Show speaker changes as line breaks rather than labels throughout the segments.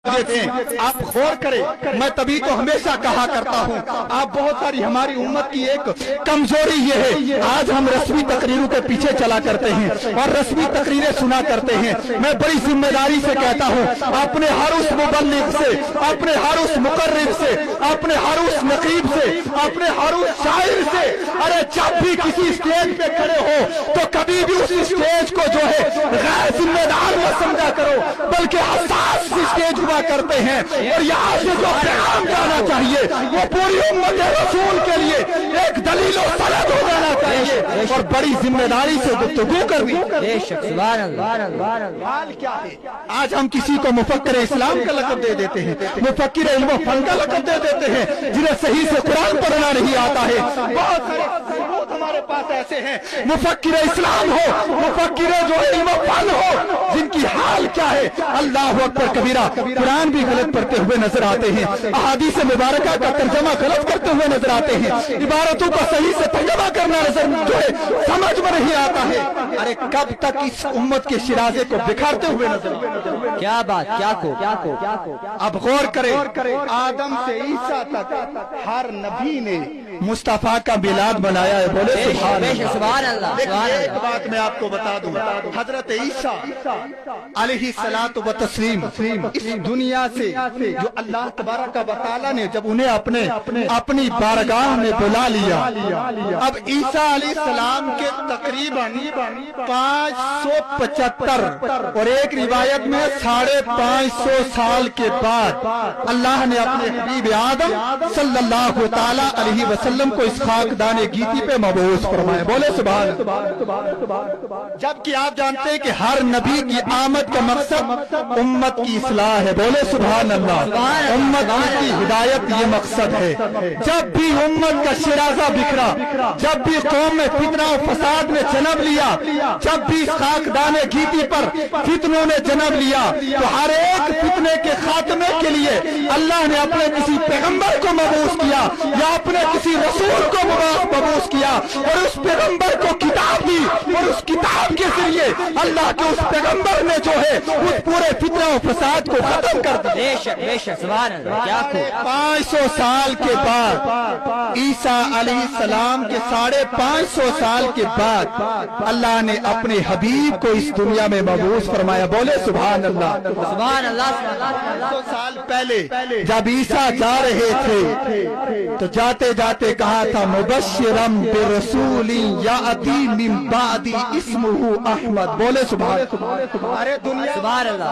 آپ غور کریں، میں تبھی تو ہمیشہ کہا کرتا ہوں، آپ بہت ساری ہماری امت کی ایک کمزوری یہ ہے، آج ہم رسمی تقریروں کے پیچھے چلا کرتے ہیں اور رسمی تقریریں سنا کرتے ہیں۔ میں بڑی ذمہ داری سے کہتا ہوں، اپنے ہر اس مبلغ سے، اپنے ہر اس مقرر سے، اپنے ہر اس نقیب سے، اپنے ہر اس شاعر سے، ارے جب بھی کسی اسٹیج پہ کھڑے ہو تو کبھی بھی اس اسٹیج کو جو ہے غیر ذمہ دار نہ سمجھا کرو، بلکہ حساس اسٹیج ہوا کرتے ہیں، اور یہاں سے جو پیغام جانا چاہیے وہ پوری امت رسول کے لیے ایک دلیل و سند ہو جانا چاہیے، اور بڑی ذمہ داری سے گفتگو کرنی۔ حال کیا ہے؟ آج ہم کسی کو مفکر اسلام کا لقب دے دیتے ہیں، مفکر علم و فن کا لقب دے دیتے ہیں، جنہیں صحیح سے قرآن پڑھنا نہیں آتا ہے۔ بہت سارے ثبوت ہمارے پاس ایسے ہیں، مفکر اسلام ہو، مفکر جو علم و فن ہو، جن کی حال کیا ہے، اللہ اکبر کبیرہ، قرآن بھی غلط پڑھتے ہوئے نظر آتے ہیں، احادیث مبارکہ کا ترجمہ غلط کرتے ہوئے نظر آتے ہیں، عبارتوں کو صحیح سے ترجمہ کرنا جو ہے سمجھ میں نہیں آتا ہے۔ ارے کب تک اس امت کے شرازے کو بکھارتے ہوئے نظر آتے ہیں؟
کیا بات، کیا کو
اب غور کریں، آدم سے عیسیٰ تک ہر نبی نے مصطفیٰ کا میلاد منایا ہے، بولے
سبحان اللہ۔
لیکن ایک بات میں آپ کو بتا دوں، حضرت عیسیٰ علیہ الصلوۃ والتسلیم اس دنیا سے جو اللہ تبارک و تعالیٰ نے جب انہیں اپنی بارگاہ میں بلا لیا، اب عیسیٰ علیہ السلام کے تقریباً 575 اور ایک روایت میں 550 سال کے بعد اللہ نے اپنے حبیب آدم صلی اللہ تعالیٰ علیہ وسلم کو اس خاکدان گیتی پہ مبعوث فرمایا، بولے سبحان اللہ۔ جبکہ آپ جانتے ہیں کہ ہر نبی کی آمد کا مقصد امت کی اصلاح ہے، بولے سبحان اللہ، امت کی ہدایت یہ مقصد ہے۔ جب بھی امت کا شرازہ بکھرا، جب بھی قوم میں فتنہ و فساد نے جنم لیا، جب بھی اس خاکدان گیتی پر فتنوں نے جنم لیا، تو ہر ایک فتنے کے خاتمے کے لیے اللہ نے اپنے کسی پیغمبر کو مبعوث کیا یا اپنے کسی رسول کو مبعوث کیا، اور اس پیغمبر کو کتاب دی، اور اس کتاب کے ذریعے اللہ کے اس پیغمبر نے جو ہے اس پورے فتنہ و فساد کو ختم کر دیا۔
بے شک سبحان اللہ۔ کیا کو
500 سال کے بعد، عیسیٰ علیہ السلام کے 550 سال کے بعد اللہ نے اپنے حبیب کو اس دنیا میں مبعوث فرمایا، بولے سبحان اللہ۔
سبحان اللہ۔
500 سال پہلے جب عیسیٰ جا رہے تھے تو جاتے جاتے کہا تھا مبشرم برسول یاتی من بعدی اسمہ احمد، بولے سبحان اللہ۔ ارے دنیا
سبحان اللہ۔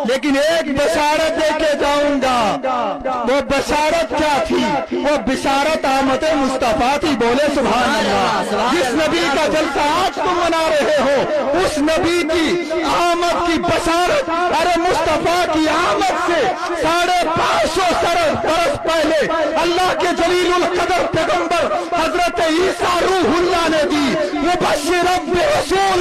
لیکن ایک بشارت دے کے جاؤں گا، وہ بشارت کیا تھی؟ وہ بشارت آمد مصطفیٰ تھی، بولے سبحان اللہ۔ جس نبی کا جلسہ آج تم منا رہے ہو، اس نبی کی آمد کی بشارت، ارے مصطفیٰ کی آمد سے 550 برس پہلے اللہ کے جلیل القدر پیغمبر حضرت عیسیٰ روح اللہ نے دی، مبشرم برسول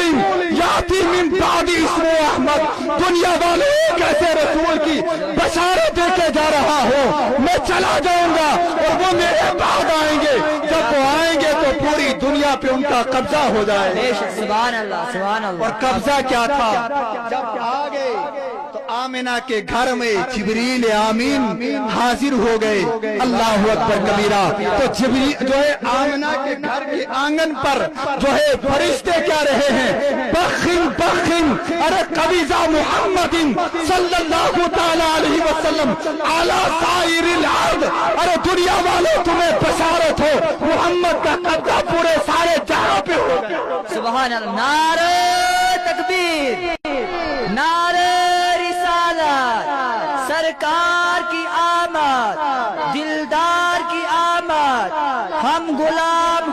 یاتی من بعد اسمہ احمد۔ دنیا والے ایک ایسے رسول کی بشارت دے کے جا رہا ہوں، میں چلا جاؤں گا اور وہ میرے بعد آئیں گے، جب وہ آئیں گے تو پوری دنیا پہ ان کا قبضہ ہو جائے گا۔
سبحان اللہ، سبحان اللہ۔
اور قبضہ کیا تھا؟ جب آگے تو آمنہ کے گھر میں جبریل آمین حاضر ہو گئے، اللہ اکبر کبیرہ۔ تو جبریل جو ہے آمنہ کے گھر کے آنگن پر جو ہے فرشتے کیا رہے ہیں، بخن بخن، ارے قبیضہ محمد صلی اللہ تعالیٰ علیہ وسلم علی سائر الارض، ارے دنیا والے تمہیں بشارت ہو، محمد کا قبضہ پورے سارے جہاں پہ ہوگا۔
سبحان اللہ۔ نعرہ تکبیر، نعرہ رسالت، سرکار کی آمد، دلدار کی آمد، ہم غلام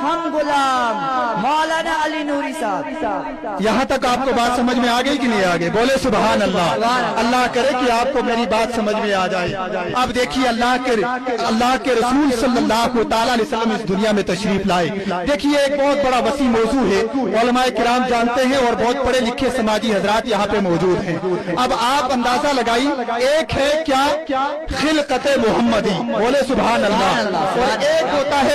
مولانا علی نوری صاحب۔
یہاں تک آپ کو بات سمجھ میں آ گئی کہ نہیں آ گئی؟ بولے سبحان اللہ۔ اللہ کرے کہ آپ کو میری بات سمجھ میں آ جائے۔ اب دیکھیے اللہ کے رسول صلی اللہ تعالیٰ علیہ وسلم اس دنیا میں تشریف لائے۔ دیکھیے ایک بہت بڑا وسیع موضوع ہے، علماء کرام جانتے ہیں اور بہت پڑھے لکھے سماجی حضرات یہاں پہ موجود ہیں۔ اب آپ اندازہ لگائی، ایک ہے کیا خلقت محمدی، بولے سبحان اللہ، اور ایک ہوتا ہے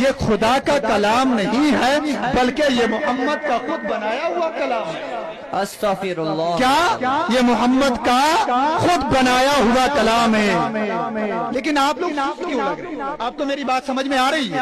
یہ خدا کا کلام نہیں ہے بلکہ یہ محمد کا خود بنایا ہوا کلام ہے۔
استغفر اللہ۔
کیا یہ محمد کا خود بنایا ہوا کلام ہے؟ لیکن آپ لوگ کیوں لگ رہے ہیں؟ آپ تو میری بات سمجھ میں آ رہی ہے؟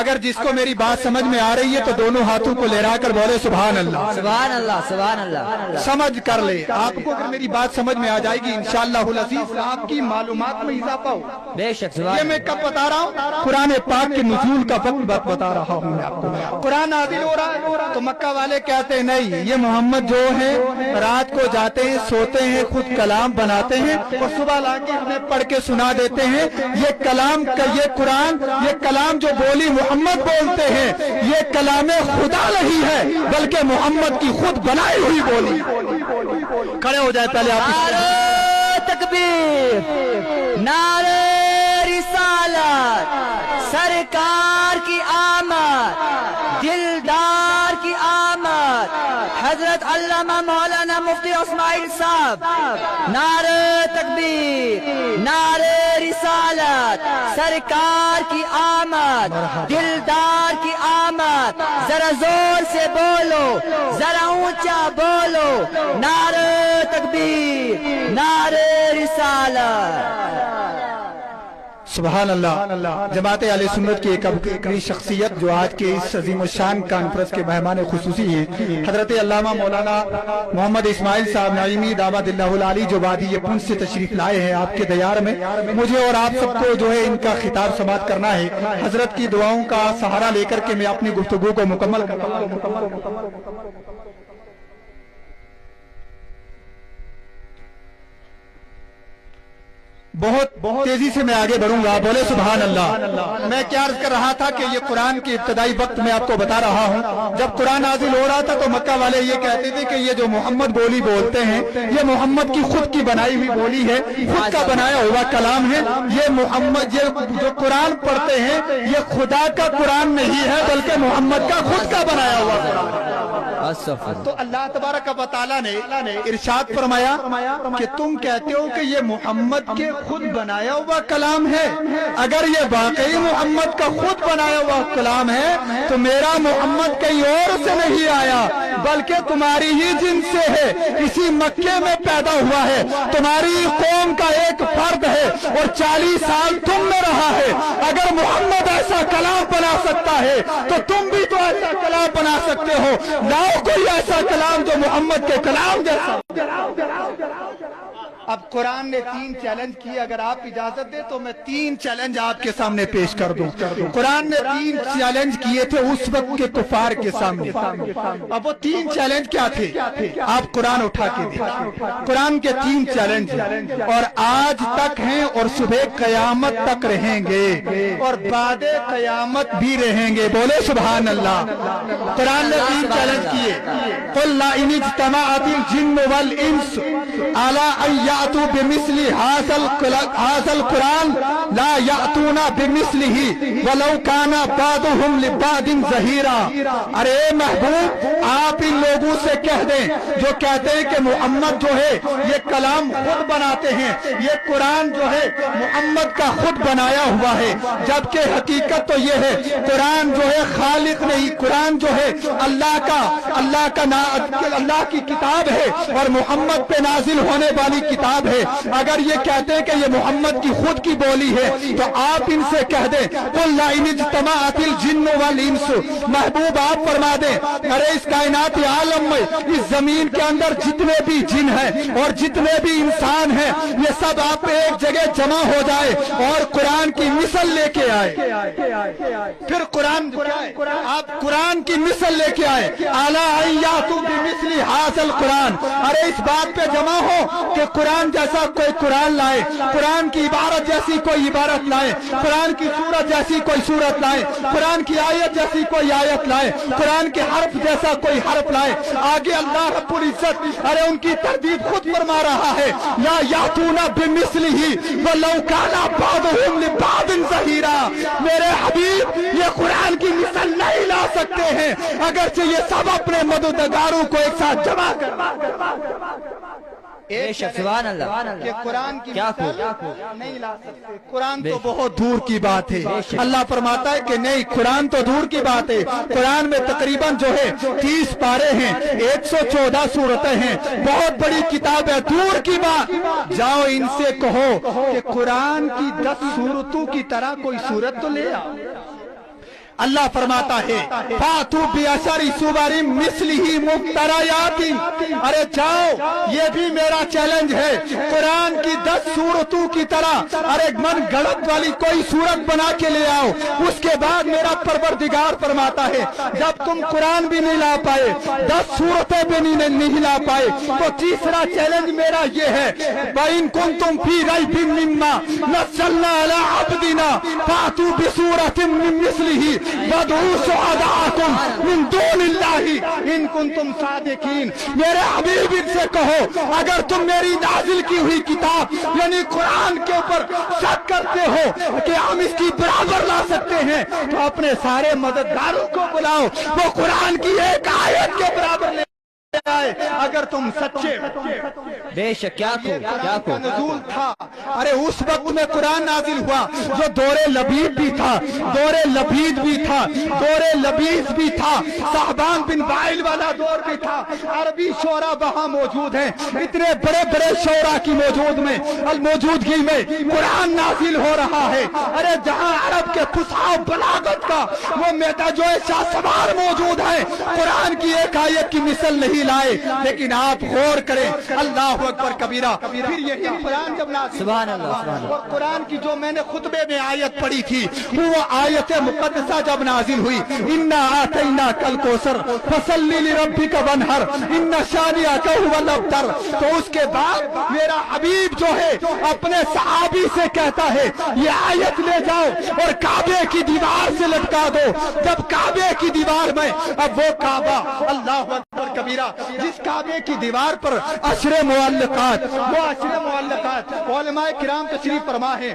اگر جس کو میری بات سمجھ میں آ رہی ہے تو دونوں ہاتھوں کو لہرا کر بولے سبحان اللہ۔
سبحان اللہ، سبحان اللہ۔
سمجھ کر لے، آپ کو اگر میری بات سمجھ میں آ جائے گی انشاءاللہ العزیز آپ کی معلومات میں اضافہ ہو۔
بے شک
یہ میں کب بتا رہا ہوں؟ قرآن پاک کے نزول کا وقت بتا رہا ہوں میں آپ کو۔ قرآن نازل ہو رہا ہے تو مکہ والے کہتے ہیں نہیں، یہ محمد جو ہے رات کو جاتے ہیں، سوتے ہیں، خود کلام بناتے ہیں اور صبح لا کے ہمیں پڑھ کے سنا دیتے ہیں۔ یہ کلام کا یہ قرآن، یہ کلام جو بولی محمد بولتے ہیں، یہ کلام خدا نہیں ہے بلکہ محمد کی خود بنائی ہوئی بولی۔ کھڑے ہو جائے پہلے آپ۔
نعرہ تکبیر، نعرہ رسالت، سرکار کی آمد، دلدار کی آمد، حضرت علامہ مولانا مفتی اسماعیل صاحب۔ نعرہ تکبیر، نعرہ رسالت، سرکار کی آمد، دلدار کی آمد۔ ذرا زور سے بولو، ذرا اونچا بولو، نعرہ تکبیر، نعرہ رسالت۔
سبحان اللہ۔ جماعت اہل سنت کی ایک ابکری شخصیت جو آج کے اس عظیم الشان کانفرنس کے مہمان خصوصی ہیں، حضرت علامہ مولانا محمد اسماعیل صاحب نعیمی دامت اللہ العالی جو وادی یہ پونچھ سے تشریف لائے ہیں آپ کے دیار میں۔ مجھے اور آپ سب کو جو ہے ان کا خطاب سماعت کرنا ہے۔ حضرت کی دعاؤں کا سہارا لے کر کے میں اپنی گفتگو کو مکمل کرتا ہوں۔ بہت تیزی سے میں آگے بڑھوں گا، بولے سبحان اللہ۔ میں کیا عرض کر رہا تھا کہ یہ قرآن کے ابتدائی وقت میں آپ کو بتا رہا ہوں، جب قرآن نازل ہو رہا تھا تو مکہ والے یہ کہتے تھے کہ یہ جو محمد بولی بولتے ہیں یہ محمد کی خود کی بنائی ہوئی بولی ہے، خود کا بنایا ہوا کلام ہے۔ یہ محمد یہ جو قرآن پڑھتے ہیں یہ خدا کا قرآن نہیں ہے بلکہ محمد کا خود کا بنایا ہوا قرآن ہے۔ تو اللہ تبارک و تعالیٰ نے ارشاد فرمایا کہ تم کہتے ہو کہ یہ محمد کے خود بنایا ہوا کلام ہے۔ اگر یہ واقعی محمد کا خود بنایا ہوا کلام ہے تو میرا محمد کہیں اور سے نہیں آیا بلکہ تمہاری ہی جن سے ہے، اسی مکے میں پیدا ہوا ہے، تمہاری قوم کا ایک فرد ہے اور 40 سال تم میں رہا ہے۔ اگر محمد ایسا کلام بنا سکتا ہے تو تم بھی تو ایسا کلام بنا سکتے ہو۔ لاؤ کوئی ایسا کلام جو محمد کے کلام جیسا۔ اب قرآن نے 3 چیلنج کیے، اگر آپ اجازت دیں تو میں 3 چیلنج آپ کے سامنے پیش کر دوں۔ قرآن نے 3 چیلنج کیے تھے اس وقت کے کفار کے سامنے۔ اب وہ 3 چیلنج کیا تھے آپ قرآن اٹھا کے دیکھیں۔ قرآن کے 3 چیلنج اور آج تک ہیں اور صبح قیامت تک رہیں گے اور بعد قیامت بھی رہیں گے، بولے سبحان اللہ۔ قرآن نے 3 چیلنج کیے۔ قل لا ان اجتمعت الجن والانس علی ان یأتوا بمثل هذا القرآن لا یأتون بمثلہ ولو کان بعضهم لبعض ظہیرا۔ ارے محبوب آپ ان لوگوں سے کہہ دیں جو کہتے ہیں کہ محمد جو ہے یہ کلام خود بناتے ہیں، یہ قرآن جو ہے محمد کا خود بنایا ہوا ہے، جبکہ حقیقت تو یہ ہے قرآن جو ہے خالق نہیں، قرآن جو ہے اللہ کی کتاب ہے اور محمد پہ نازل ہونے والی کتاب ہے۔ اگر یہ کہتے ہیں کہ یہ محمد کی خود کی بولی ہے تو آپ ان سے کہہ دیں قل لا ان اجتمعت الجن والانس، محبوب آپ فرما دیں ارے اس کائنات عالم میں اس زمین کے اندر جتنے بھی جن ہیں اور جتنے بھی انسان ہیں یہ سب آپ ایک جگہ جمع ہو جائے اور قرآن کی مثل لے کے آئے۔ پھر قرآن آپ قرآن کی مثل لے کے آئے، اعلیٰ یاتوا بمثل ھذا القرآن۔ ارے اس بات پہ جمع ہو کہ قرآن جیسا کوئی قرآن لائے، قرآن کی عبارت جیسی کوئی عبارت لائے، قرآن کی سورت جیسی کوئی سورت لائے، قرآن کی آیت جیسی کوئی آیت لائے، قرآن کے حرف جیسا کوئی حرف لائے۔ آگے اللہ رب العزت ارے ان کی تردید خود فرما رہا ہے لا یاتون بمثلہ ولو کان بعضهم لبعض ظہیرا۔ میرے حبیب یہ قرآن کی مثل نہیں لا سکتے ہیں اگرچہ یہ سب اپنے مددگاروں کو ایک ساتھ جمع کر۔
بے شک سبحان اللہ
کہ قرآن کی
کیا
مثال
خوب
نہیں لا سکتے. قرآن تو بہت دور کی بات ہے. اللہ فرماتا ہے کہ نہیں قرآن تو دور کی بات ہے. قرآن میں تقریباً جو ہے 30 پارے ہیں, 114 سورتیں ہیں, بہت بڑی کتاب ہے. دور کی بات. جاؤ ان سے کہو کہ قرآن کی 10 سورتوں کی طرح کوئی سورت تو لے آؤ. اللہ فرماتا ہے فاتو بیاشری سواری مثلی مفتریات. ارے جاؤ, یہ بھی میرا چیلنج ہے, قرآن کی 10 سورتوں کی طرح ارے من گڑت والی کوئی سورت بنا کے لے آؤ. اس کے بعد میرا پروردگار فرماتا ہے جب تم قرآن بھی نہیں لا پائے, 10 سورتیں بھی نہیں لا پائے, تو تیسرا چیلنج میرا یہ ہے وَإِن كُنتُمْ فِي رَيْبٍ مِّمَّا نَزَّلْنَا عَلَىٰ عَبْدِنَا فَأْتُوا بِسُورَةٍ مِّن مِّثْلِهِ وَادْعُوا شُهَدَاءَكُم مِّن دُونِ اللَّهِ إِن كُنتُمْ صَادِقِينَ. میرے حبیب ان سے کہو اگر تم میری نازل کی ہوئی کتاب یعنی قرآن کے اوپر شک کرتے ہو کہ ہم اس کی برابر لا سکتے ہیں تو اپنے سارے مددگاروں کو بلاؤ, وہ قرآن کی ایک آیت کے برابر لے آئے اگر تم سچے.
بے شک کیا خوب
نزول تھا. ارے اس وقت میں قرآن نازل ہوا جو دور لبید بھی تھا, دور لبید بھی تھا, دور لبیز بھی تھا, صحبان بن وائل والا دور بھی تھا. عربی شعراء وہاں موجود ہیں, اتنے بڑے بڑے شعراء کی موجودگی میں قرآن نازل ہو رہا ہے. ارے جہاں عرب کے فصاحت و بلاغت کا وہ میدان جو شاہ سوار موجود ہے, قرآن کی ایک آیت کی مثل نہیں لائے. لیکن آپ غور کریں, اللہ اکبر کبیرہ. پھر یہی قرآن جب نازل
سبحان اللہ
اور قرآن کی جو میں نے خطبے میں آیت پڑھی تھی وہ آیت مقدسہ جب نازل ہوئی اِنَّا آتَيْنَاكَ الْكَوْثَرَ فَصَلِّ لِرَبِّكَ وَانْحَرْ إِنَّ شَانِئَكَ هُوَ الْأَبْتَرُ. تو اس کے بعد میرا حبیب جو ہے اپنے صحابی سے کہتا ہے یہ آیت لے جاؤ اور کعبے کی دیوار سے لٹکا دو. جب کعبے کی دیوار میں اب وہ کعبہ اللہ اکبر کبیرہ جس کعبے کی دیوار پر عشر معلقات, وہ عشر معلقات علماء کرام تشریف فرما ہے.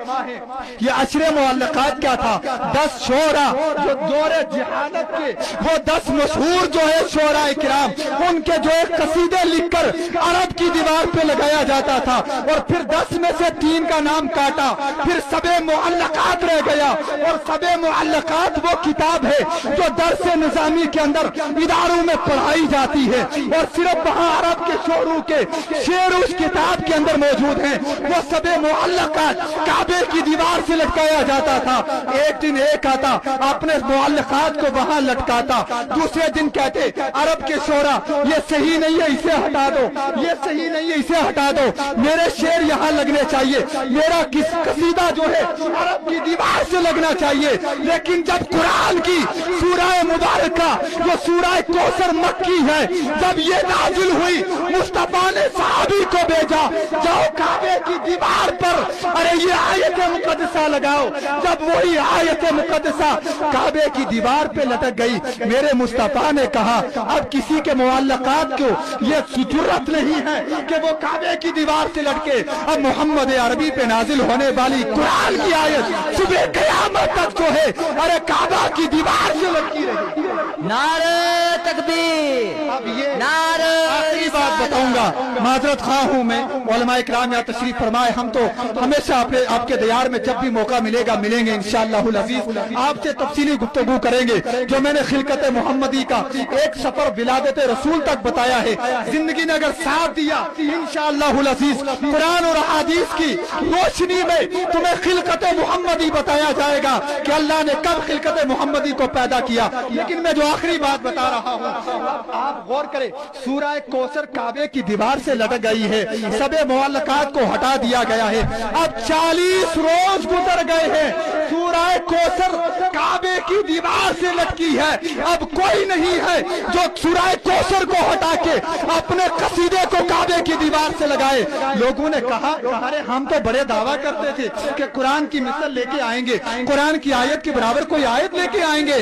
یہ عشر معلقات کیا تھا؟ 10 شعراء جو دور جہالت کے وہ 10 مشہور جو ہے شعراء کرام, ان کے جو ایک قصیدے لکھ کر عرب کی دیوار پہ لگایا جاتا تھا. اور پھر 10 میں سے 3 کا نام کاٹا, پھر سب معلقات رہ گیا. اور سب معلقات وہ کتاب ہے جو درس نظامی کے اندر اداروں میں پڑھائی جاتی ہے اور صرف وہاں عرب کے شعروں کے شعر اس کتاب کے اندر موجود ہیں. وہ سب معلقات کعبے کی دیوار سے لٹکایا جاتا تھا. ایک دن ایک آتا اپنے معلقات کو وہاں لٹکاتا, دوسرے دن کہتے عرب کے شعراء یہ صحیح نہیں ہے اسے ہٹا دو, یہ صحیح نہیں ہے اسے ہٹا دو, میرے شعر یہاں لگنے چاہیے, میرا قصیدہ جو ہے عرب کی دیوار سے لگنا چاہیے. لیکن جب قرآن کی سورہ مبارکہ جو سورہ کوثر مکی ہے جب یہ نازل ہوئی, مصطفیٰ نے صحابی کو بھیجا جاؤ کعبے کی دیوار پر ارے یہ آیت مقدسہ لگاؤ. جب وہی آیت مقدسہ کعبے کی دیوار پہ لٹک گئی, میرے مصطفیٰ نے کہا اب کسی کے معلقات کو یہ ضرورت نہیں ہے کہ وہ کعبے کی دیوار سے لٹکے. اب محمد عربی پہ نازل ہونے والی قرآن کی آیت صبح قیامت تک جو ہے ارے کعبہ کی دیوار سے لٹکی رہی.
نعرہ تکبیر.
اب یہ
نعرہ
آخری بات بتاؤں گا, معذرت خواہ ہوں میں. علماء کرام یہاں تشریف فرمائے, ہم تو ہمیشہ آپ کے دیار میں جب بھی موقع ملے گا ملیں گے انشاءاللہ العزیز. آپ سے تفصیلی گفتگو کریں گے. جو میں نے خلقت محمدی کا ایک سفر ولادت رسول تک بتایا ہے, زندگی نے اگر ساتھ دیا انشاءاللہ العزیز قرآن اور احادیث کی روشنی میں تمہیں خلقت محمدی بتایا جائے گا کہ اللہ نے کب خلقت محمدی کو پیدا کیا. لیکن میں جو آخری بات بتا رہا ہوں آپ غور کریں, سورہ کوثر کعبے کی دیوار سے لٹک گئی ہے, سب معلقات کو ہٹا دیا گیا ہے. اب 40 روز گزر گئے ہیں, سورہ کوثر کعبے کی دیوار سے لٹکی ہے. اب کوئی نہیں ہے جو سورہ کوثر کو ہٹا کے اپنے قصیدے کو کعبے کی دیوار سے لگائے. لوگوں نے کہا ارے ہم تو بڑے دعویٰ کرتے تھے کہ قرآن کی مثل لے کے آئیں گے, قرآن کی آیت کے برابر کوئی آیت لے کے آئیں گے,